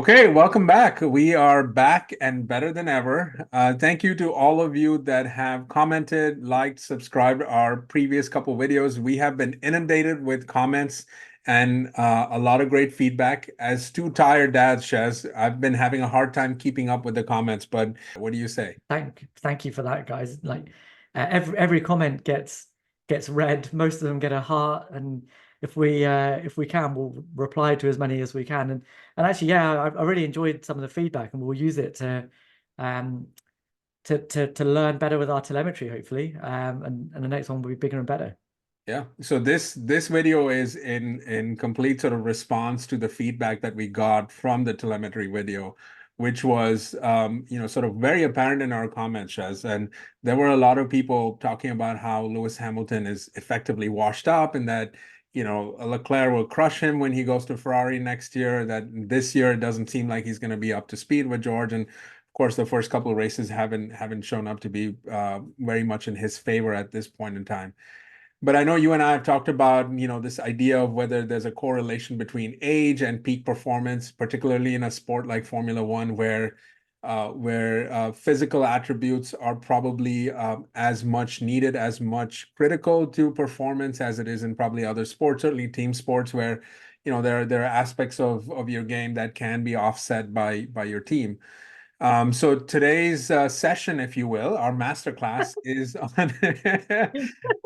Okay, welcome back. We are back and better than ever. Thank you to all of you that have commented, liked, subscribed our previous couple videos. We have been inundated with comments and a lot of great feedback. As two tired dads, Shez, I've been having a hard time keeping up with the comments, but what do you say? Thank you for that, guys. Every comment gets read. Most of them get a heart, and if we can, we'll reply to as many as we can. And actually, yeah, I really enjoyed some of the feedback, and we'll use it um to learn better with our telemetry, hopefully. And the next one will be bigger and better. Yeah. So this video is in complete sort of response to the feedback that we got from the telemetry video, which was sort of very apparent in our comments, Shaz. And there were a lot of people talking about how Lewis Hamilton is effectively washed up and that Leclerc will crush him when he goes to Ferrari next year, that this year it doesn't seem like he's going to be up to speed with George. And of course, the first couple of races haven't shown up to be very much in his favor at this point in time. But I know you and I have talked about, this idea of whether there's a correlation between age and peak performance, particularly in a sport like Formula One, where physical attributes are probably as much needed, as much critical to performance as it is in probably other sports, certainly team sports, where there are aspects of your game that can be offset by your team. So today's session, if you will, our masterclass is on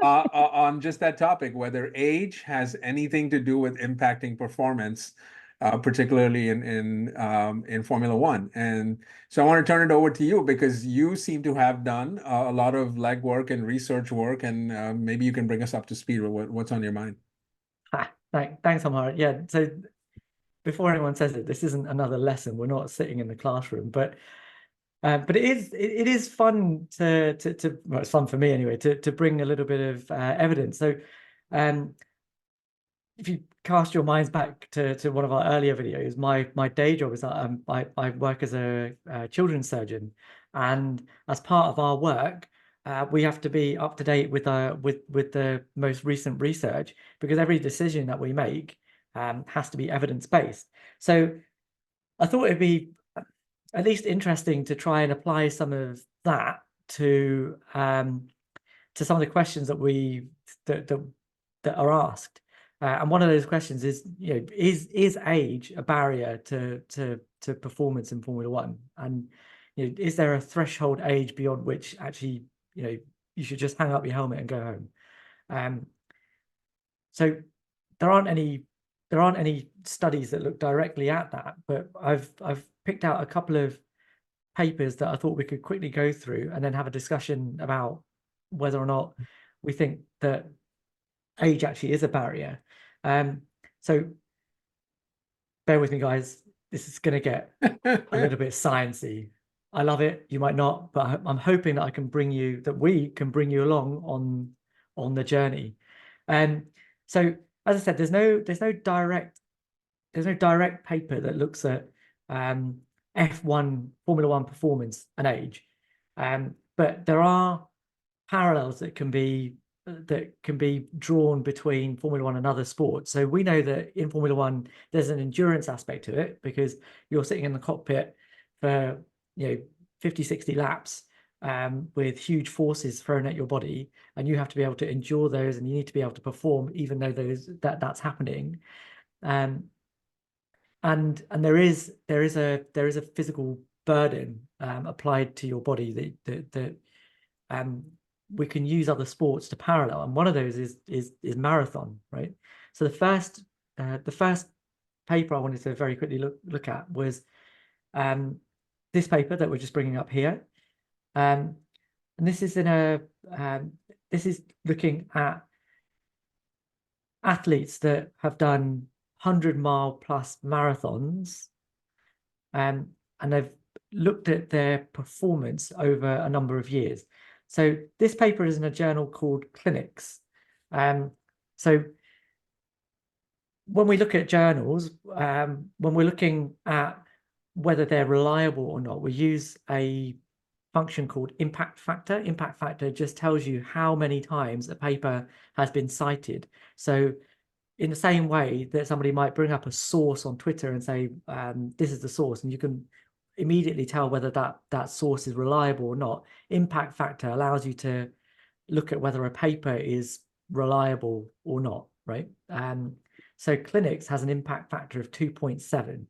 on just that topic, whether age has anything to do with impacting performance, particularly in Formula One. And so I want to turn it over to you because you seem to have done a lot of legwork and research work, and maybe you can bring us up to speed with what's on your mind. Thanks, Amar. Yeah. So before anyone says it, this isn't another lesson. We're not sitting in the classroom, but it is fun to well, it's fun for me anyway to bring a little bit of evidence. So um, if you cast your minds back to one of our earlier videos, my day job is that I work as a children's surgeon, and as part of our work, we have to be up to date with the most recent research because every decision that we make has to be evidence based. So I thought it'd be at least interesting to try and apply some of that to some of the questions that that are asked. And one of those questions is, is age a barrier to performance in Formula One? And is there a threshold age beyond which actually, you should just hang up your helmet and go home? Um, so there aren't any studies that look directly at that, but I've picked out a couple of papers that I thought we could quickly go through and then have a discussion about whether or not we think that age actually is a barrier. Um, so bear with me, guys. This is going to get a little bit sciencey. I love it. You might not, but I'm hoping that we can bring you along on the journey. Um, so as I said, there's no direct paper that looks at F1 Formula One performance and age, but there are parallels that can be drawn between Formula One and other sports. So we know that in Formula One, there's an endurance aspect to it because you're sitting in the cockpit for 50, 60 laps with huge forces thrown at your body, and you have to be able to endure those, and you need to be able to perform even though that's happening. Um, and there is a physical burden applied to your body that um, we can use other sports to parallel, and one of those is marathon, right? So the first paper I wanted to very quickly look at was this paper that we're just bringing up here, and this is this is looking at athletes that have done 100-mile plus marathons, and they've looked at their performance over a number of years. So this paper is in a journal called Clinics. So when we look at journals, when we're looking at whether they're reliable or not, we use a function called impact factor. Impact factor just tells you how many times a paper has been cited. So in the same way that somebody might bring up a source on Twitter and say, this is the source, and you can immediately tell whether that source is reliable or not. Impact factor allows you to look at whether a paper is reliable or not, right? So Clinics has an impact factor of 2.7.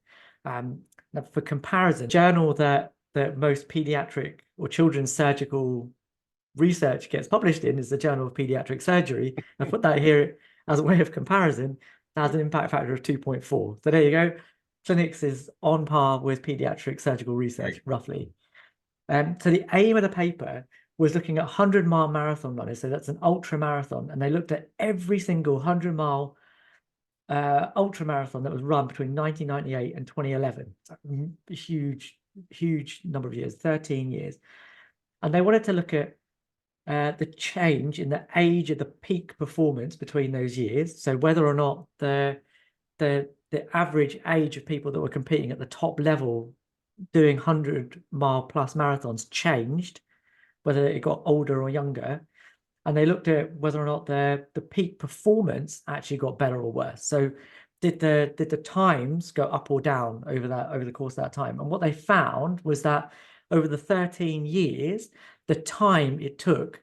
Now for comparison, journal that most pediatric or children's surgical research gets published in is the Journal of Pediatric Surgery. I put that here as a way of comparison. It has an impact factor of 2.4. So there you go. Clinics is on par with pediatric surgical research, roughly. So the aim of the paper was looking at 100-mile marathon runners. So that's an ultra marathon. And they looked at every single 100-mile ultra marathon that was run between 1998 and 2011. A huge number of years, 13 years. And they wanted to look at the change in the age of the peak performance between those years. So whether or not the average age of people that were competing at the top level doing 100-mile plus marathons changed, whether it got older or younger. And they looked at whether or not the peak performance actually got better or worse. So did the times go up or down over the course of that time? And what they found was that over the 13 years, the time it took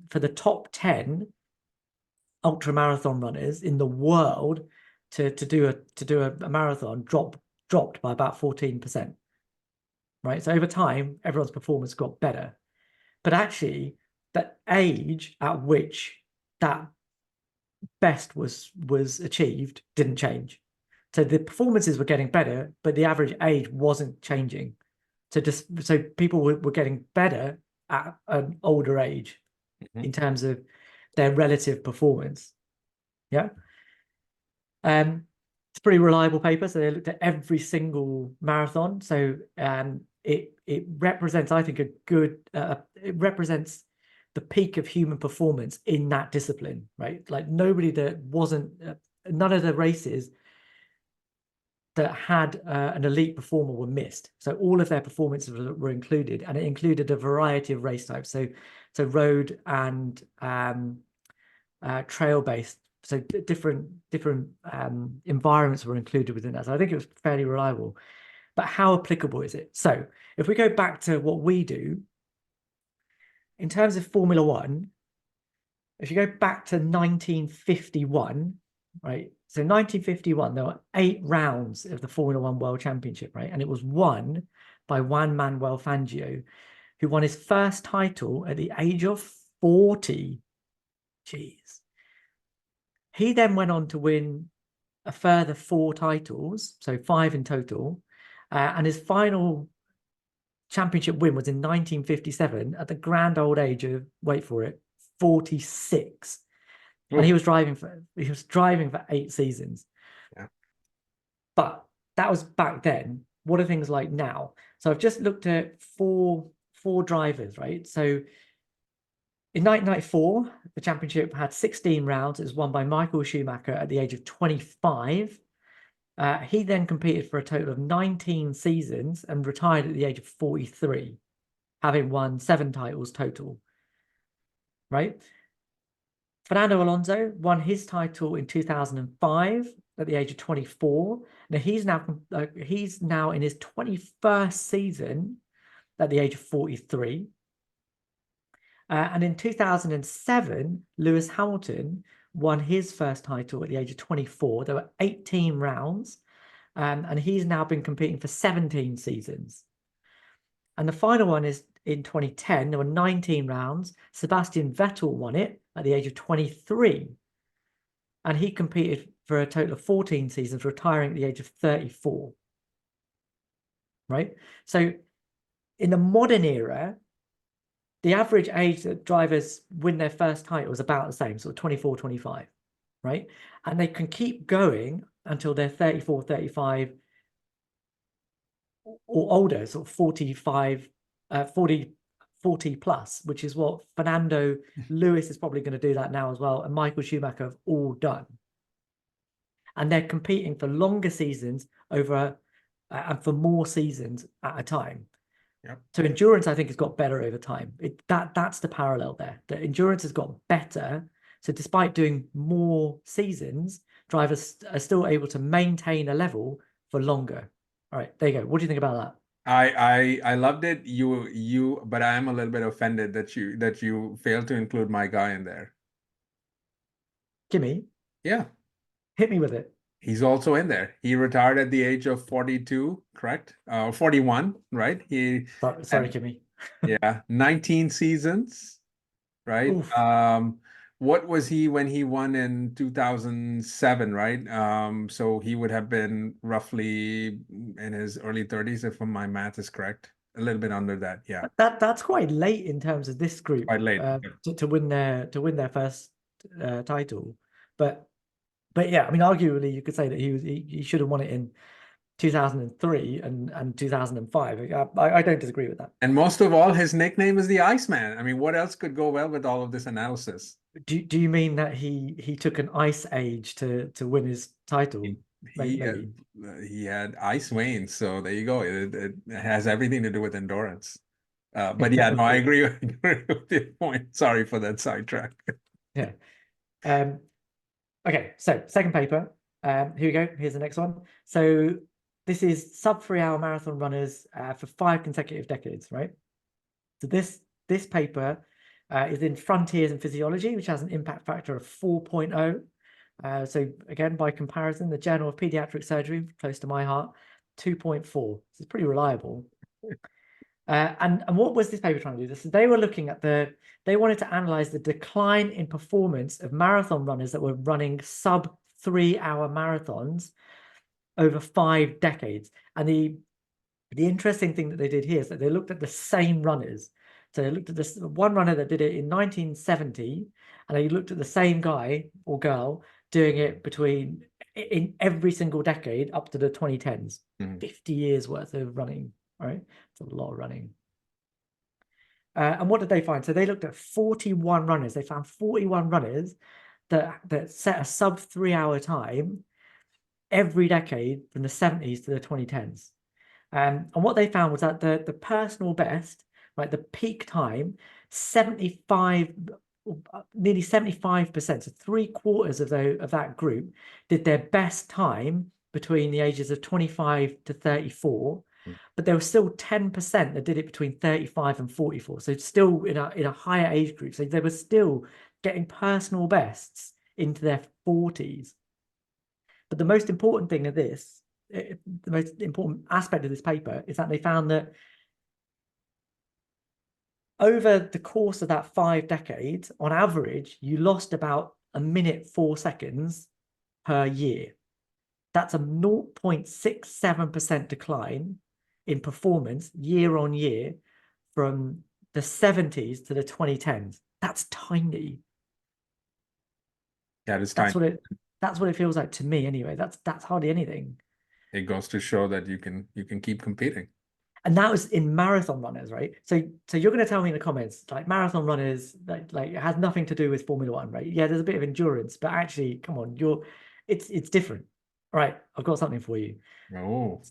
for the top 10 ultra marathon runners in the world to do a marathon dropped by about 14%. Right. So over time, everyone's performance got better. But actually, the age at which that best was achieved didn't change. So the performances were getting better, but the average age wasn't changing. So people were getting better at an older age in terms of their relative performance. Yeah. It's a pretty reliable paper. So they looked at every single marathon. So it represents, I think, it represents the peak of human performance in that discipline, right? Like nobody that wasn't, none of the races that had an elite performer were missed. So all of their performances were included, and it included a variety of race types. So road and trail based. So different environments were included within that. So I think it was fairly reliable. But how applicable is it? So if we go back to what we do, in terms of Formula One, if you go back to 1951, right? So 1951, there were 8 rounds of the Formula One World Championship, right? And it was won by Juan Manuel Fangio, who won his first title at the age of 40. Jeez. He then went on to win a further 4 titles, so 5 in total. And his final championship win was in 1957 at the grand old age of, wait for it, 46. Ooh. And he was driving for 8 seasons. Yeah. But that was back then. What are things like now? So I've just looked at four drivers, right? So in 1994, the championship had 16 rounds. It was won by Michael Schumacher at the age of 25. He then competed for a total of 19 seasons and retired at the age of 43, having won 7 titles total. Right? Fernando Alonso won his title in 2005 at the age of 24. Now he's now in his 21st season at the age of 43. And in 2007, Lewis Hamilton won his first title at the age of 24. There were 18 rounds, and he's now been competing for 17 seasons. And the final one is in 2010. There were 19 rounds. Sebastian Vettel won it at the age of 23. And he competed for a total of 14 seasons, retiring at the age of 34. Right? So in the modern era, the average age that drivers win their first title is about the same, sort of 24, 25, right? And they can keep going until they're 34, 35 or older, sort of 45, 40 plus, which is what Fernando, Lewis is probably going to do that now as well, and Michael Schumacher have all done. And they're competing for longer seasons and for more seasons at a time. Yep. So endurance, I think, has got better over time. That's the parallel there. The endurance has got better. So despite doing more seasons, drivers are still able to maintain a level for longer. All right, there you go. What do you think about that? I loved it. But I am a little bit offended that you failed to include my guy in there. Jimmy, Yeah, hit me with it. he's also in there. He retired at the age of 42, correct? 41, right? He Sorry, had, Jimmy. yeah, 19 seasons, right? Oof. What was he when he won in 2007, right? So he would have been roughly in his early 30s, if my math is correct. A little bit under that, yeah. That's quite late in terms of this group Quite late. to win their first title. But yeah, I mean, arguably you could say that he should have won it in 2003 and 2005. I don't disagree with that. And most of all, his nickname is the Iceman. I mean, what else could go well with all of this analysis? Do you mean that he took an ice age to win his title? He Maybe. he had ice veins, so there you go. It has everything to do with endurance. But yeah, no, I Okay. agree, I agree with your point. Sorry for that sidetrack. Yeah. Um, okay, so second paper. Here we go. Here's the next one. So this is sub 3 hour marathon runners for 5 consecutive decades, right? So this paper is in Frontiers in Physiology, which has an impact factor of 4.0. So again, by comparison, the Journal of Pediatric Surgery, close to my heart, 2.4. So it's pretty reliable. And what was this paper trying to do? They were looking at they wanted to analyze the decline in performance of marathon runners that were running sub 3 hour marathons over 5 decades. And the interesting thing that they did here is that they looked at the same runners. So they looked at this one runner that did it in 1970, and they looked at the same guy or girl doing it in every single decade up to the 2010s. 50 years worth of running, right? It's a lot of running. And what did they find? So they looked at 41 runners. They found 41 runners that set a sub 3 hour time every decade from the 70s to the 2010s. And what they found was that the personal best, right, the peak time, 75, nearly 75%, so 3/4 of that group did their best time between the ages of 25 to 34, but there was still 10% that did it between 35 and 44. So still in a higher age group. So they were still getting personal bests into their 40s. But the most important thing of this, the most important aspect of this paper is that they found that over the course of that 5 decades, on average, you lost about 1 minute 4 seconds per year. That's a 0.67% decline in performance year on year from the 70s to the 2010s. That's tiny. That is tiny. That's what it feels like to me anyway. That's hardly anything. It goes to show that you can keep competing. And that was in marathon runners, right? So you're going to tell me in the comments, like marathon runners, like it has nothing to do with Formula One, right? Yeah, there's a bit of endurance, but actually, come on, it's different. All right, I've got something for you. Oh,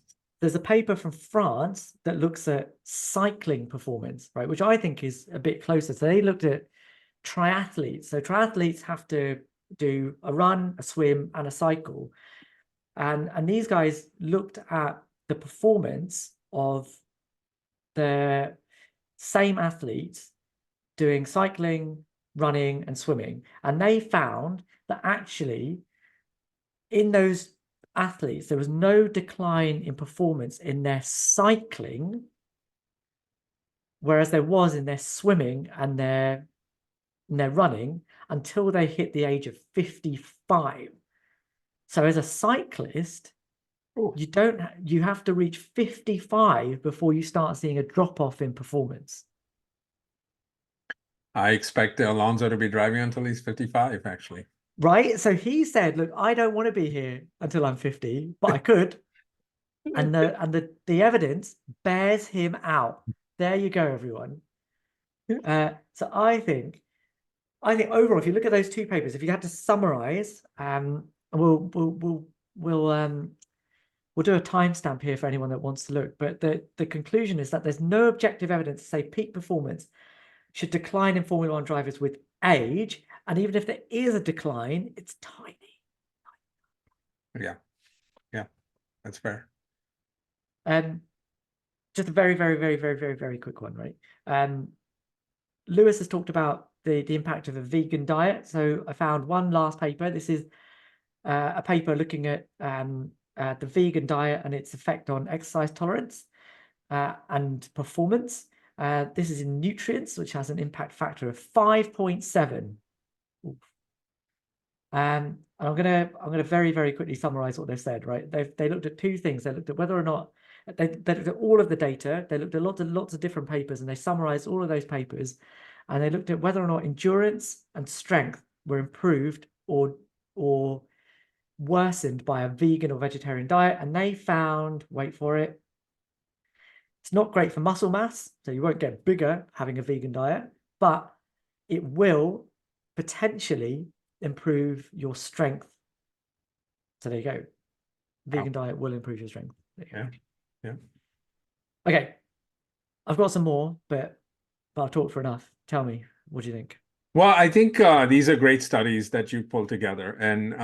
There's a paper from France that looks at cycling performance, right? Which I think is a bit closer. So they looked at triathletes. So triathletes have to do a run, a swim, and a cycle. And these guys looked at the performance of the same athletes doing cycling, running, and swimming. And they found that actually in those athletes, there was no decline in performance in their cycling, whereas there was in their swimming and their running until they hit the age of 55. So as a cyclist, you have to reach 55 before you start seeing a drop off in performance. I expect Alonso to be driving until he's 55, actually. Right? So he said, look, I don't want to be here until I'm 50, but I could. And the evidence bears him out. There you go, everyone. So I think overall, if you look at those two papers, if you had to summarize, we'll do a timestamp here for anyone that wants to look. But the conclusion is that there's no objective evidence to say peak performance should decline in Formula One drivers with age. And even if there is a decline, it's tiny. Yeah, yeah, that's fair. Just a very, very, very, very, very, very quick one, right? Lewis has talked about the impact of a vegan diet. So I found one last paper. This is a paper looking at the vegan diet and its effect on exercise tolerance and performance. This is in nutrients, which has an impact factor of 5.7. And I'm gonna very, very quickly summarize what they've said, right? They looked at two things. They looked at whether or not they looked at all of the data. They looked at lots of different papers, and they summarized all of those papers, and they looked at whether or not endurance and strength were improved or worsened by a vegan or vegetarian diet. And they found, wait for it, it's not great for muscle mass, so you won't get bigger having a vegan diet, but it will potentially improve your strength. So there you go. Vegan diet will improve your strength. Yeah, yeah. Okay, I've got some more, but I've talked for enough. Tell me, what do you think? Well, I think these are great studies that you pulled together, and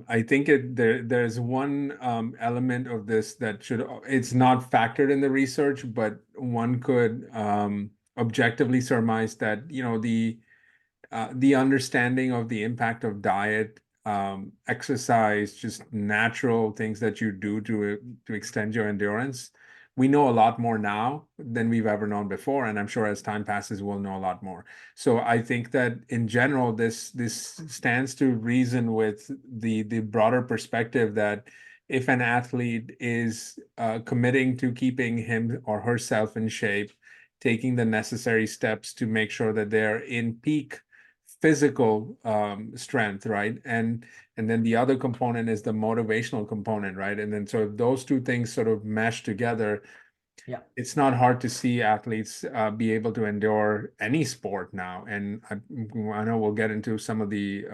I think there's one element of this that it's not factored in the research, but one could objectively surmise that the understanding of the impact of diet, exercise, just natural things that you do to extend your endurance. We know a lot more now than we've ever known before, and I'm sure as time passes, we'll know a lot more. So I think that in general, this stands to reason with the broader perspective that if an athlete is committing to keeping him or herself in shape, taking the necessary steps to make sure that they're in peak physical strength, right? And then the other component is the motivational component, right? And then so if those two things sort of mesh together, Yeah, it's not hard to see athletes be able to endure any sport now. And I know we'll get into some of the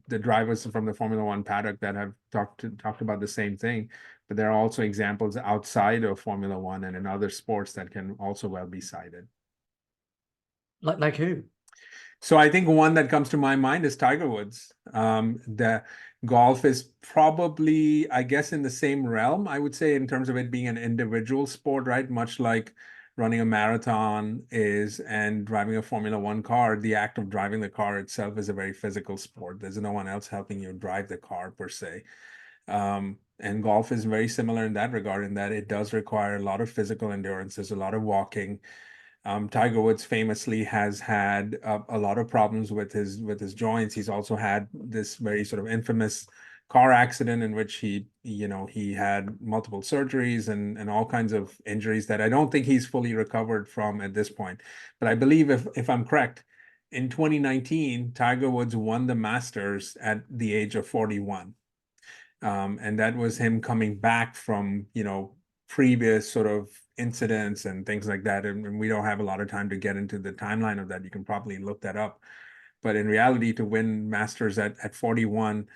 drivers from the Formula One paddock that have talked about the same thing, but there are also examples outside of Formula One and in other sports that can also well be cited. like who? So I think one that comes to my mind is Tiger Woods. The golf is probably, I guess, in the same realm, I would say, in terms of it being an individual sport, right? Much like running a marathon is and driving a Formula One car, the act of driving the car itself is a very physical sport. There's no one else helping you drive the car per se. And golf is very similar in that regard, in that it does require a lot of physical endurance. There's a lot of walking. Tiger Woods famously has had a lot of problems with his joints. He's also had this very sort of infamous car accident in which he had multiple surgeries and all kinds of injuries that I don't think he's fully recovered from at this point. But I believe if I'm correct, in 2019, Tiger Woods won the Masters at the age of 41. And that was him coming back from, previous sort of incidents and things like that. And we don't have a lot of time to get into the timeline of that. You can probably look that up. But in reality, to win Masters at 41,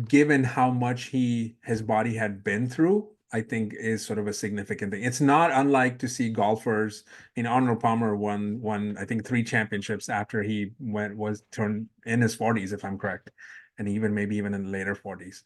given how much his body had been through, I think is sort of a significant thing. It's not unlike to see golfers. Arnold Palmer won I think 3 championships after he was turned in his 40s, if I'm correct, and maybe even in the later 40s.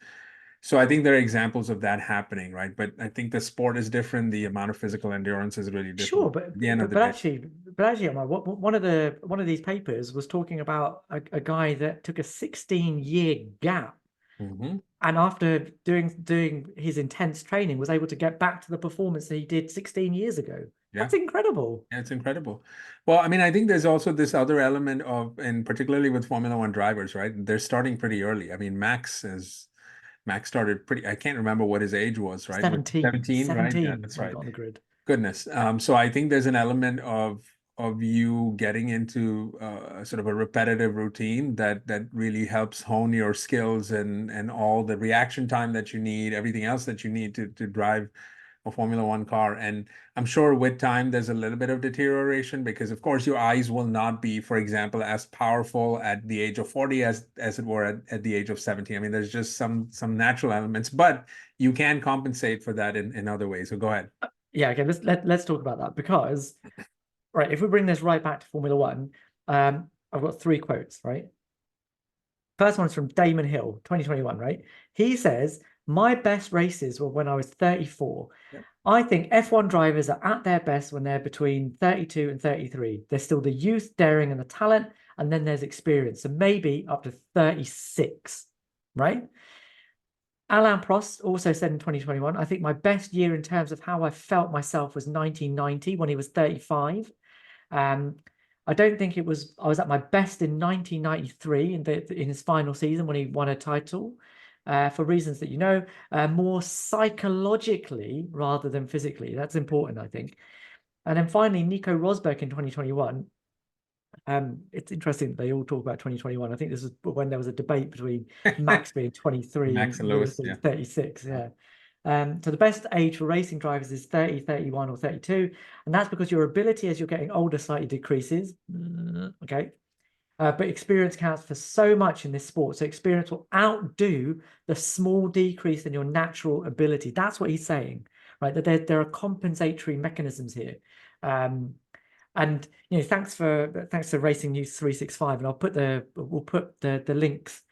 So I think there are examples of that happening, right? But I think the sport is different. The amount of physical endurance is really different. Sure, but At the end of the but day. actually, Omar, one of these papers was talking about a guy that took a 16-year gap, Mhm. and after doing his intense training, was able to get back to the performance that he did 16 years ago. Yeah. That's incredible. Yeah, it's incredible. Well, I mean, I think there's also this other element of, and particularly with Formula One drivers, right? They're starting pretty early. I mean, Max started pretty, I can't remember what his age was, right? 17, right? Yeah, 17 that's when he right. got on the grid. Goodness. So I think there's an element of you getting into sort of a repetitive routine that really helps hone your skills and all the reaction time that you need, everything else that you need to drive a Formula One car. And I'm sure with time there's a little bit of deterioration because of course your eyes will not be, for example, as powerful at the age of 40 as it were at the age of 17. I mean, there's just some natural elements, but you can compensate for that in other ways. So go ahead. Yeah, okay, let's talk about that because, right, if we bring this right back to Formula One, I've got 3 quotes, right? First one's from Damon Hill, 2021, right? He says, my best races were when I was 34. Yep. I think F1 drivers are at their best when they're between 32 and 33. There's still the youth, daring, and the talent, and then there's experience. So maybe up to 36, right? Alain Prost also said in 2021, I think my best year in terms of how I felt myself was 1990 when he was 35. I don't think I was at my best in 1993 in his final season when he won a title, for reasons that you know, more psychologically rather than physically. That's important, I think. And then finally, Nico Rosberg in 2021. It's interesting that they all talk about 2021. I think this is when there was a debate between Max being 23 Max and and Lewis Lewis, being yeah. 36. Yeah. So the best age for racing drivers is 30, 31, or 32. And that's because your ability as you're getting older slightly decreases. Okay. But experience counts for so much in this sport. So experience will outdo the small decrease in your natural ability. That's what he's saying, right? That there are compensatory mechanisms here. And thanks for Racing News 365, and we'll put the links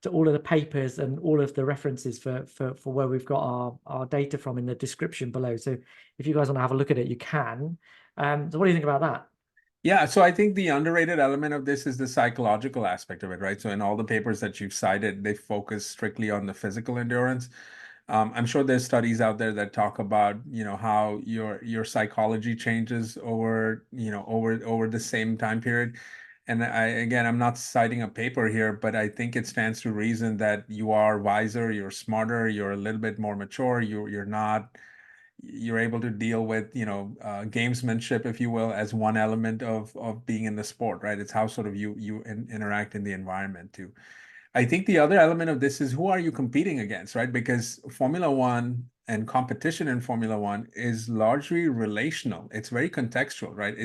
to all of the papers and all of the references for where we've got our data from in the description below. So if you guys want to have a look at it, you can. So what do you think about that? Yeah, so I think the underrated element of this is the psychological aspect of it, right? So in all the papers that you've cited, they focus strictly on the physical endurance. I'm sure there's studies out there that talk about, how your psychology changes over the same time period. And I'm not citing a paper here, but I think it stands to reason that you are wiser, you're smarter, you're a little bit more mature, you're able to deal with, gamesmanship, if you will, as one element of being in the sport, right? It's how sort of you interact in the environment too. I think the other element of this is who are you competing against, right? Because Formula One and competition in Formula One is largely relational. It's very contextual, right?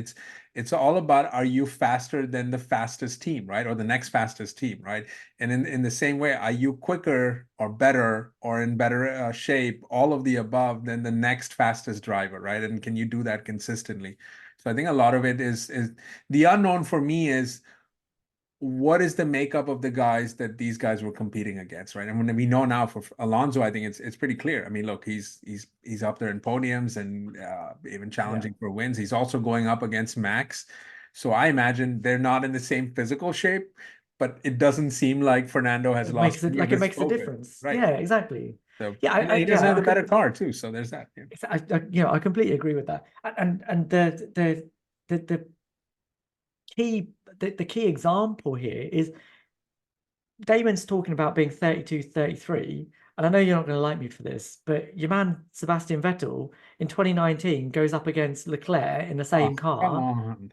It's all about, are you faster than the fastest team, right? Or the next fastest team, right? And in the same way, are you quicker or better or in better shape, all of the above, than the next fastest driver, right? And can you do that consistently? So I think a lot of it is the unknown for me is, what is the makeup of the guys that these guys were competing against, right? And when we know now for Alonso, I think it's pretty clear. I mean, look, he's up there in podiums and even challenging for wins. He's also going up against Max, so I imagine they're not in the same physical shape. But it doesn't seem like Fernando has It lost makes it any of like it his makes a focus, difference. right? Yeah, exactly. So Yeah, and he doesn't have the better car too. So there's that. Yeah. I completely agree with that. And the key example here is Damon's talking about being 32, 33. And I know you're not going to like me for this, but your man Sebastian Vettel in 2019 goes up against Leclerc in the Oh, same come car, on.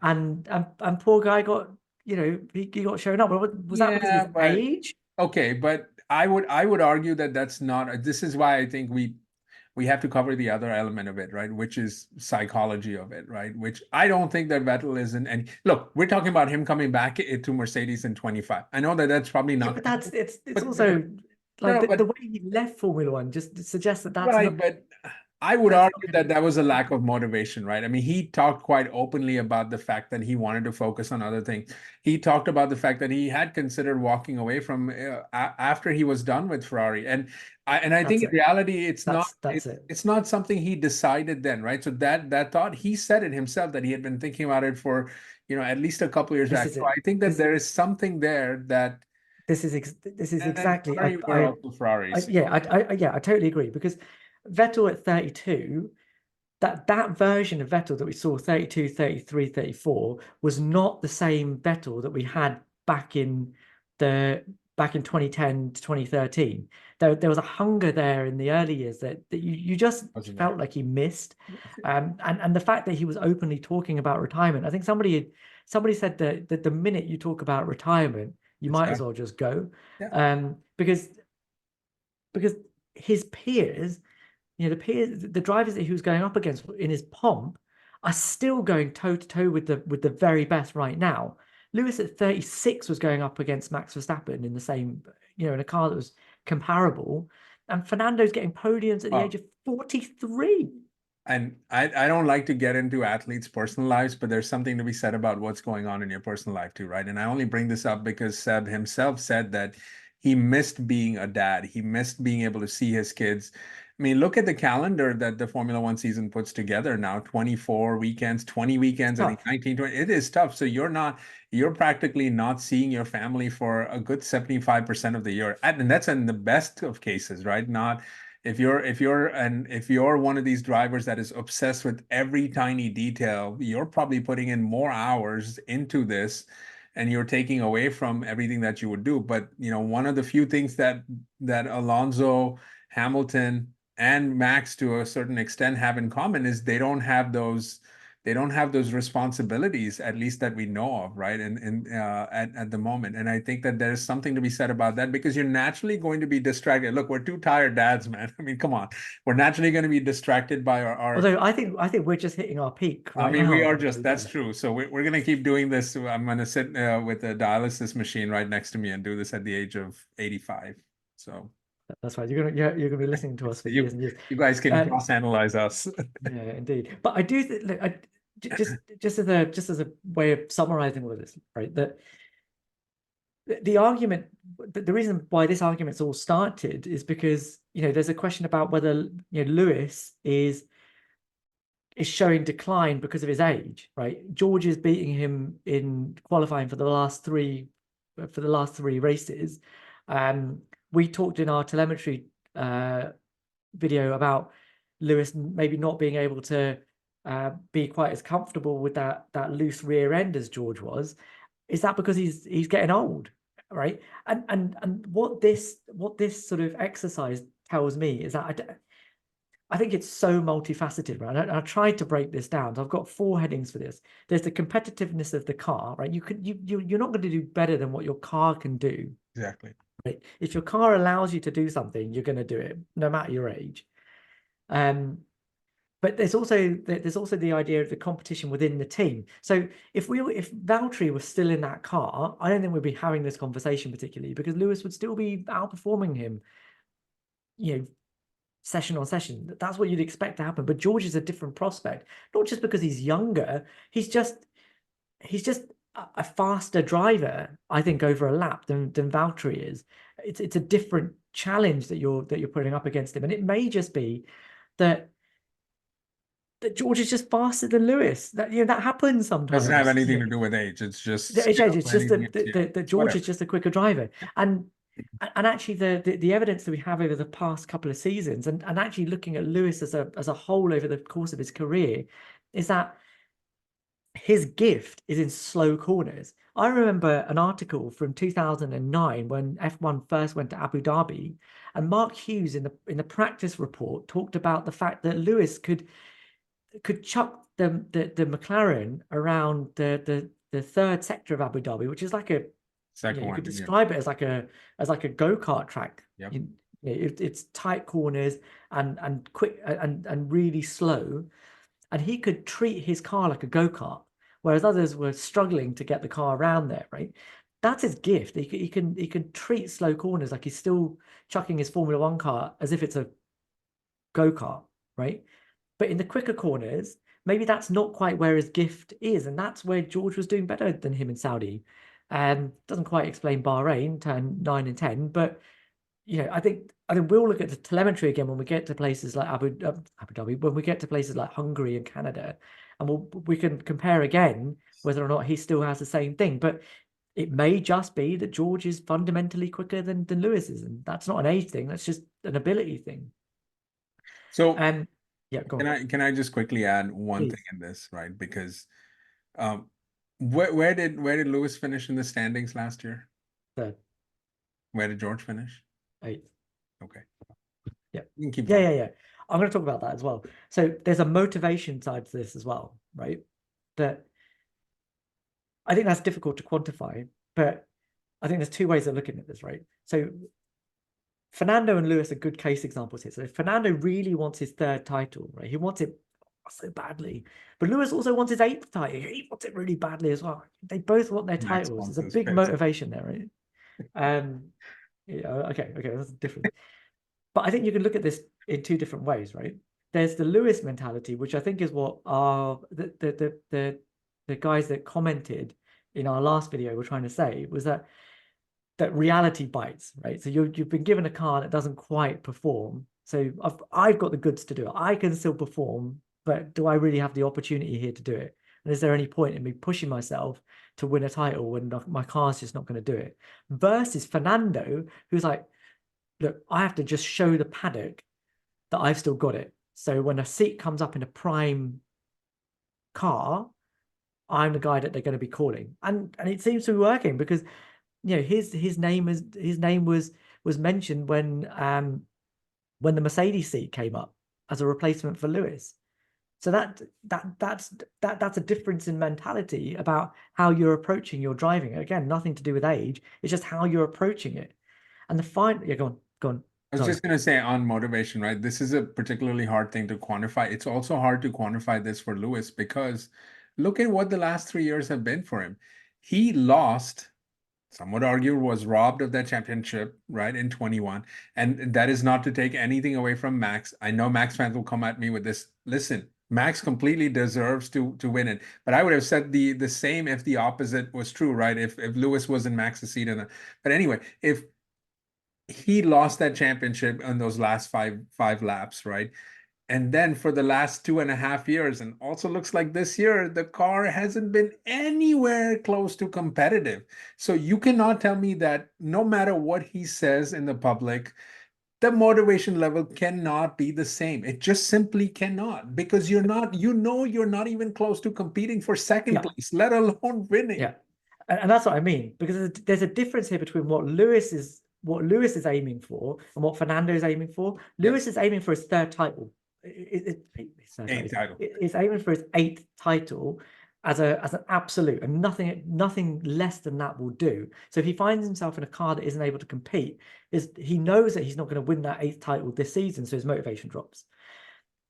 and poor guy got, he got shown up. Was that because of Yeah, his but age? okay, but I would argue that that's not. This is why I think we have to cover the other element of it, right? Which is psychology of it, right? Which I don't think that Vettel isn't. And look, we're talking about him coming back to Mercedes in 25. I know that that's probably Yeah, not but going to happen, it's but also no, like no, the but way he left Formula One just suggests that right, but I would that's not argue going that to that was a lack of motivation, right? I mean, he talked quite openly about the fact that he wanted to focus on other things. He talked about the fact that he had considered walking away from after he was done with Ferrari, and I think that's in it. reality, it's not That's it. it's not something he decided then, right? So that thought, he said it himself that he had been thinking about it for at least a couple years This back. is So I it. think that This there is something there that, this is and exactly Ferrari were also Ferraris. I totally agree, because Vettel at 32, that version of Vettel that we saw 32, 33, 34 was not the same Vettel that we had the back in 2010 to 2013. There was a hunger there in the early years that you just Wasn't felt there? like he missed. And the fact that he was openly talking about retirement, I think somebody said that the minute you talk about retirement, you It's might as done. well just go. Yeah. Because his peers, the drivers that he was going up against in his pomp are still going toe to toe with the very best right now. Lewis at 36 was going up against Max Verstappen in the same, in a car that was comparable, and Fernando's getting podiums at the age Well, of 43. And I don't like to get into athletes' personal lives, but there's something to be said about what's going on in your personal life too, right? And I only bring this up because Seb himself said that he missed being a dad. He missed being able to see his kids. I mean, look at the calendar that the Formula One season puts together now, 24 weekends, 20 It's weekends, I think tough. 19, 20. It is tough. So you're practically not seeing your family for a good 75% of the year. And that's in the best of cases, right? Not if you're one of these drivers that is obsessed with every tiny detail, you're probably putting in more hours into this and you're taking away from everything that you would do. But one of the few things that Alonso, Hamilton, and Max to a certain extent have in common is they don't have those responsibilities, at least that we know of, right? At the moment. And I think that there's something to be said about that because you're naturally going to be distracted. Look, we're two tired dads, man. I mean, come on. We're naturally going to be distracted by our Although I think we're just hitting our peak I right mean, we now, are to just, be that's fair. true. So we're going to keep doing this. I'm going to sit with a dialysis machine right next to me and do this at the age of 85. So That's right. You're gonna be listening to us for years you and years. you guys can Um, cross-analyze us. yeah, indeed. But I do look, just as a way of summarizing all of this, right? That the argument, the reason why this argument's all started is because there's a question about whether Lewis is showing decline because of his age, right? George is beating him in qualifying for the last three races. We talked in our telemetry video about Lewis maybe not being able to be quite as comfortable with that loose rear end as George was. Is that because he's getting old, right? And what this sort of exercise tells me is that I think it's so multifaceted, right? I tried to break this down. So I've got 4 headings for this. There's the competitiveness of the car, right? You're not going to do better than what your car can do. Exactly. Right? If your car allows you to do something, you're going to do it, no matter your age. But there's also the idea of the competition within the team. So if Valtteri was still in that car, I don't think we'd be having this conversation particularly because Lewis would still be outperforming him, session on session. That's what you'd expect to happen. But George is a different prospect, not just because he's younger. He's just a faster driver, I think, over a lap than Valtteri is. It's a different challenge that you're putting up against him, and it may just be that George is just faster than Lewis. That happens Doesn't have sometimes. anything to do with age. It's just It's just anything else, yeah. that George Whatever. is just a quicker driver, and actually the evidence that we have over the past couple of seasons, and actually looking at Lewis as a whole over the course of his career, is that his gift is in slow corners. I remember an article from 2009 when F1 first went to Abu Dhabi, and Mark Hughes in the practice report talked about the fact that Lewis could chuck the McLaren around the third sector of Abu Dhabi, which is like a Second you one, could yeah. describe it as like a go-kart track. Yep. It's tight corners and quick and really slow, and he could treat his car like a go-kart, whereas others were struggling to get the car around there, right? That's his gift. He can treat slow corners like he's still chucking his Formula One car as if it's a go-kart, right? But in the quicker corners, maybe that's not quite where his gift is, and that's where George was doing better than him in Saudi. Doesn't quite explain Bahrain, turn 9 and 10, but I think we'll look at the telemetry again when we get to places like Abu Dhabi, when we get to places like Hungary and Canada, and we can compare again whether or not he still has the same thing. But it may just be that George is fundamentally quicker than Lewis is, and that's not an age thing. That's just an ability thing. So Yeah, go can on, I just quickly add one thing please. in this, right? Because um, where did Lewis finish in the standings last year? Third, Where did George finish? 8th. Okay, Yeah. you can keep Yeah, going. yeah, yeah. I'm going to talk about that as well. So there's a motivation side to this as well, right? That I think that's difficult to quantify, but I think there's 2 ways of looking at this, right? So Fernando and Lewis are good case examples here. So Fernando really wants his 3rd title, right? He wants it so badly, but Lewis also wants his 8th title. He wants it really badly as well. They both want their Max titles. wants There's a his big fifth. motivation there, right? Yeah, okay, that's different. But I think you can look at this in 2 different ways, right? there's the Lewis mentality, which I think is what our the guys that commented in our last video were trying to say, was that reality bites, right? So you've been given a car that doesn't quite perform. So I've got the goods to do it. I can still perform, but do I really have the opportunity here to do it? And is there any point in me pushing myself to win a title when my car's just not going to do it? Versus Fernando, who's like, look, I have to just show the paddock that I've still got it. So when a seat comes up in a prime car, I'm the guy that they're going to be calling. And it seems to be working, because his name was mentioned when the Mercedes seat came up as a replacement for Lewis. So that's a difference in mentality about how you're approaching your driving. Again, nothing to do with age. It's just how you're approaching it. And yeah, go on. I was just going to say on motivation, right? This is a particularly hard thing to quantify. It's also hard to quantify this for Lewis, because look at what the last 3 years have been for him. He lost, some would argue, was robbed of that championship, right, in 21. And that is not to take anything away from Max. I know Max fans will come at me with this. Listen, Max completely deserves to win it. But I would have said the same if the opposite was true, right? If Lewis was in Max's seat. But anyway, if he lost that championship in those last five laps, right? And then for the last 2.5 years, and also looks like this year, the car hasn't been anywhere close to competitive. So you cannot tell me that no matter what he says in the public, the motivation level cannot be the same. It just simply cannot, because you're not even close to competing for second place, let alone winning. Yeah. And that's what I mean, because there's a difference here between what Lewis is aiming for and what Fernando is aiming for. Lewis is aiming for his third title. Eighth title. It's aiming for his 8th title as an absolute, and nothing less than that will do. So if he finds himself in a car that isn't able to compete, he knows that he's not going to win that 8th title this season, so his motivation drops.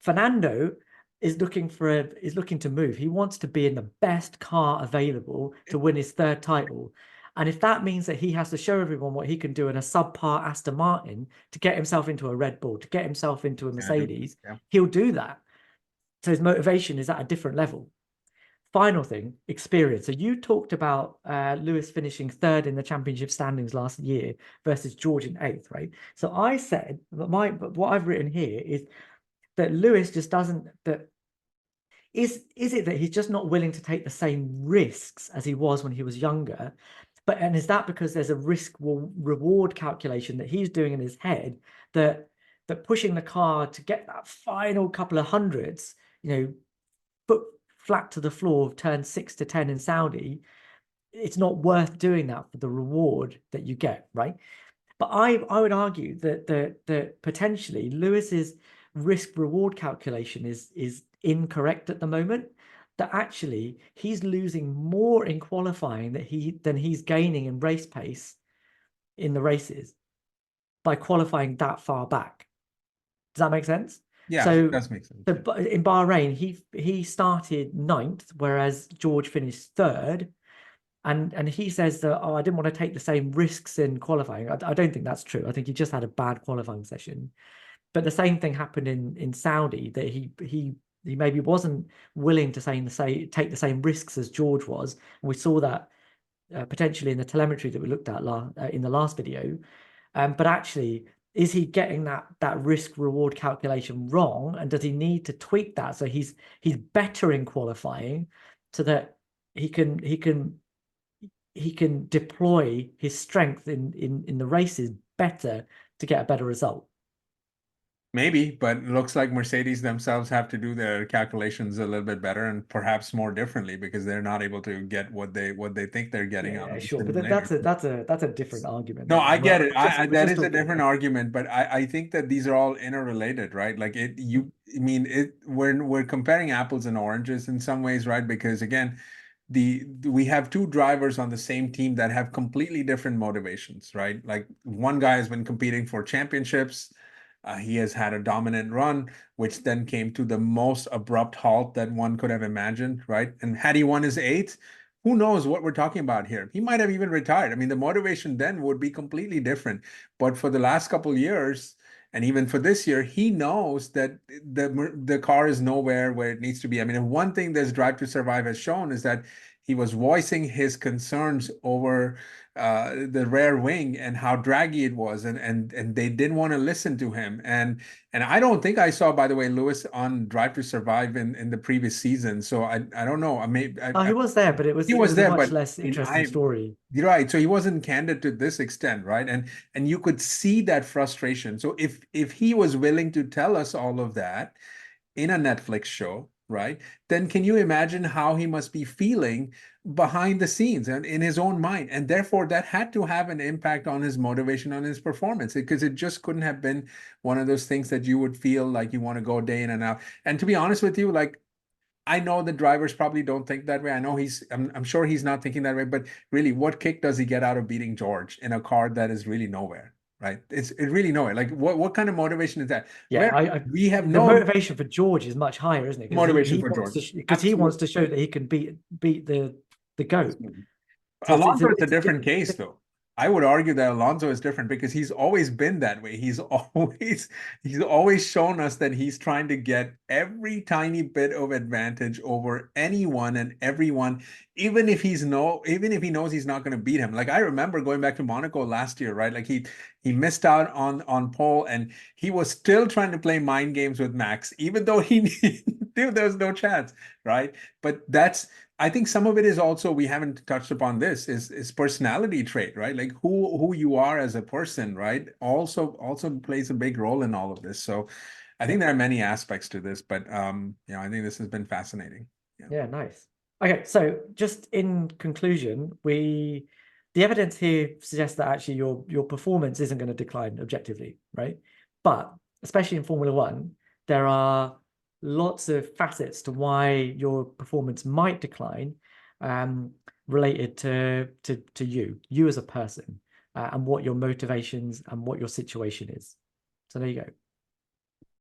Fernando is looking to move. He wants to be in the best car available to win his 3rd title. And if that means that he has to show everyone what he can do in a subpar Aston Martin to get himself into a Red Bull, to get himself into a Mercedes, he'll do that. So his motivation is at a different level. Final thing, experience. So you talked about Lewis finishing 3rd in the championship standings last year versus George in 8th, right? So I said, what I've written here is that Lewis just doesn't, is it that he's just not willing to take the same risks as he was when he was younger? And is that because there's a risk reward calculation that he's doing in his head, that pushing the car to get that final couple of hundreds, foot flat to the floor of turn 6 to 10 in Saudi, it's not worth doing that for the reward that you get, right? But I would argue that potentially Lewis's risk reward calculation is incorrect at the moment, that actually he's losing more in qualifying than he's gaining in race pace in the races by qualifying that far back. Does that make sense? Yeah, so it does make sense. In Bahrain, he started 9th, whereas George finished 3rd. And he says that, I didn't want to take the same risks in qualifying. I don't think that's true. I think he just had a bad qualifying session. But the same thing happened in Saudi, that he maybe wasn't willing to take the same risks as George was. And we saw that potentially in the telemetry that we looked at in the last video. But actually, is he getting that risk reward calculation wrong? And does he need to tweak that so he's better in qualifying, so that he can deploy his strength in the races better to get a better result? Maybe, but it looks like Mercedes themselves have to do their calculations a little bit better and perhaps more differently, because they're not able to get what they think they're getting out of the Sure, but that's a different argument. No, I get it. That is a talking different argument, but I think that these are all interrelated, right? Like we're comparing apples and oranges in some ways, right? Because again, we have 2 drivers on the same team that have completely different motivations, right? Like one guy has been competing for championships. He has had a dominant run, which then came to the most abrupt halt that one could have imagined, right? And had he won his 8th, who knows what we're talking about here? He might have even retired. I mean, the motivation then would be completely different. But for the last couple of years, And even for this year, he knows that the car is nowhere where it needs to be. I mean, one thing this Drive to Survive has shown is that he was voicing his concerns over the rear wing and how draggy it was, and they didn't want to listen to him. And I don't think I saw, by the way, Lewis on Drive to Survive in the previous season. So I don't know. I mean, Oh, he was there, but he it was was a there, much but less I mean, interesting story. you're right. So he wasn't candid to this extent, right? And you could see that frustration. So if he was willing to tell us all of that in a Netflix show, right? Then can you imagine how he must be feeling behind the scenes and in his own mind? And therefore, that had to have an impact on his motivation, on his performance, because it just couldn't have been one of those things that you would feel like you want to go day in and out. And to be honest with you, like I know the drivers probably don't think that way. I know I'm sure he's not thinking that way, but really, what kick does he get out of beating George in a car that is really nowhere, right? It's really nowhere. Like what kind of motivation is that? Yeah, Where we have the no motivation for George is much higher, isn't it? Because motivation he for wants George. to he wants Absolutely. to show that he can beat the goat. Absolutely. So Alonso is a it's a different case, though. I would argue that Alonso is different because he's always been that way. He's always shown us that he's trying to get every tiny bit of advantage over anyone and everyone, even if he knows he's not going to beat him. Like I remember going back to Monaco last year, right? Like he missed out on pole and he was still trying to play mind games with Max, even though he knew there was no chance, right? But I think some of it is also, we haven't touched upon this, is personality trait, right? Like who you are as a person, right? Also plays a big role in all of this. So I think there are many aspects to this, but I think this has been fascinating. Yeah. Yeah, nice. Okay, so just in conclusion, the evidence here suggests that actually your performance isn't going to decline objectively, right? But especially in Formula One, there are lots of facets to why your performance might decline, related to you as a person, and what your motivations and what your situation is. So there you go.